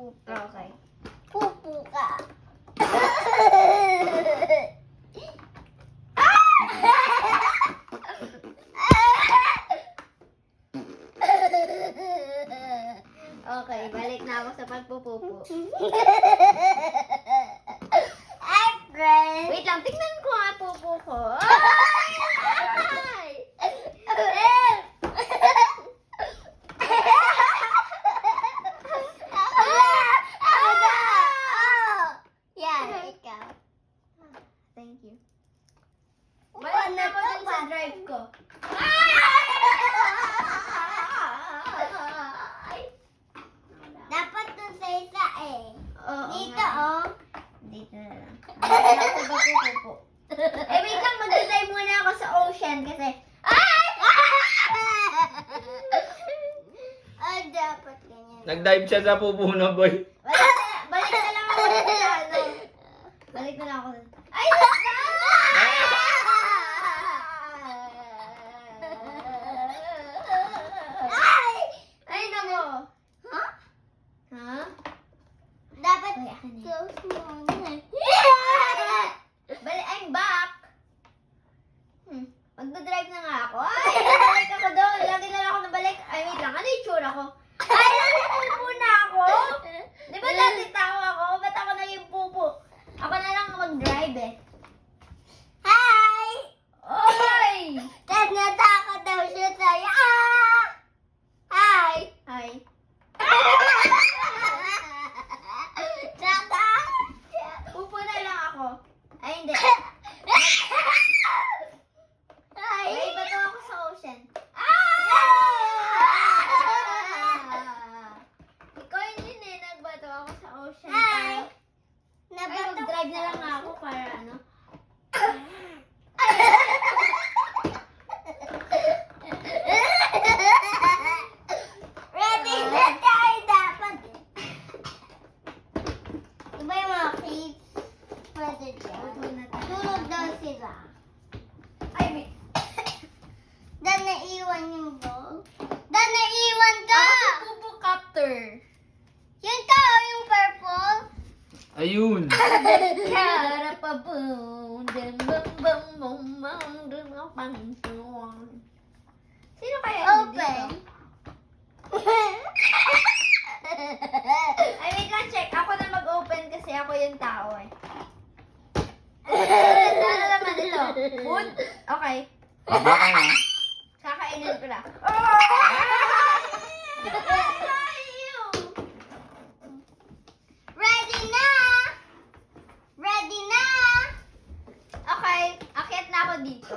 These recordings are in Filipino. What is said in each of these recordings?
pupo. Okay. Pupo ka. Okay, balik na ako sa pagpupupo. Hi, friend. Wait lang, tingnan ko nga pupo ko. Ay! Yan, ikaw. Thank you. Balik na ako dun sa drive ko. Dapat dun sa isa eh. Oo Dito nga. oh. Dito na lang. Balik na ako sa pagpupupo. Eh, wait lang, mag-dive muna ako sa ocean kasi... Ah, dapat ganyan. Nag-dive siya sa pupo na boy. Balik na lang ako sa ano. Balik na lang ako. Ay! Ay, nako. Huh? Ha? Dapat Ay, akin eh. close mo na. Balik, I'm back. Magdadrive na nga ako. Ay, balik ako doon. Lagi na lang ako nabalik. Ay, wait lang. Ano yung tsura ko? Ay, nalipupo na ako. Di ba dati tao ako? Ba't ako naging pupo? Ako na lang mag-drive eh. Hi! Oy! Tapos natakot daw siya sa'yo. Ah! Hi! Hi. Natakot siya. Pupo na lang ako. Ay, hindi. Hi! May bato ako sa ocean. Ikaw yun eh. Nagbato ako sa ocean. Hi! Ay, mag-drive na lang ako para ano. Ready na tayo dapat. Diba yung mga kids? Pwede dyan. Tulog daw sila. Ay, may... Dan naiwan yung ball. Dan naiwan ka! Pupo captor. Yun ka, oh, yung purple. Ayun. Karapabong, dum bum bum bum bum dum bum bum. Sino kaya yun Open. dito? Ay, wait lang, check. Ako na mag-open kasi ako yung tao eh. Ano naman ito? Food? Okay. Baba ka na. Kakainin ko na. Ready na! Ready na! Okay, akyat na ako dito.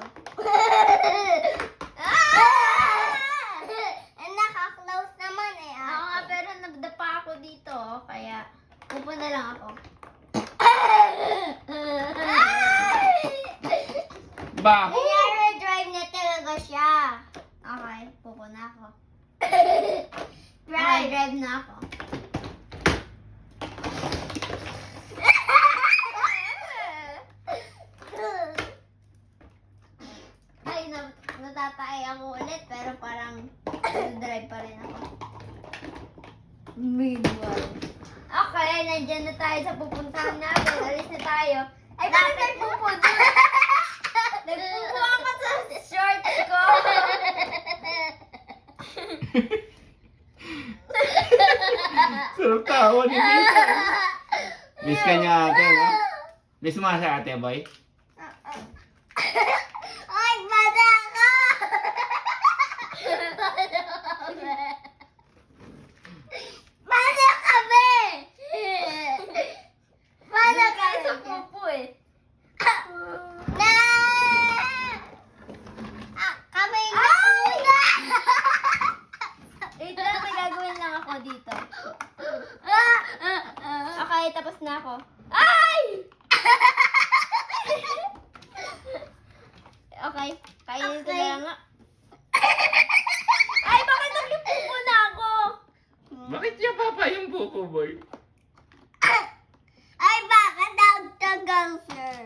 Naka-close naman eh. Oo nga, pero nadapa ako dito, kaya pupo na lang ako. Ba? Nangyari drive na talaga siya. Okay, pupo na ako. Drive. Okay, drive na ako. Ay, natatay ako ulit, pero parang drive pa rin ako. Meanwhile. Okay, nandyan na tayo sa pupuntahan natin. Alis na tayo. Ay, bakit nagpupo doon? Nagpupo ako sa shorts ko. Sarap tawa ni Lisa. Miss ka niya ate, no? Miss mo sa ate, boy? Ay, bata ka! Bata ka, be! Bata Doon ka tayo sa be. pupo eh. Na! Kami na! Ito lang, may gagawin lang ako dito. Okay, tapos na ako. Ay! Okay, kainin ko na lang nga. Ay, bakit nagpupo na ako? Bakit niya papa yung pupo, boy? Ay, baka daw tagal, sir.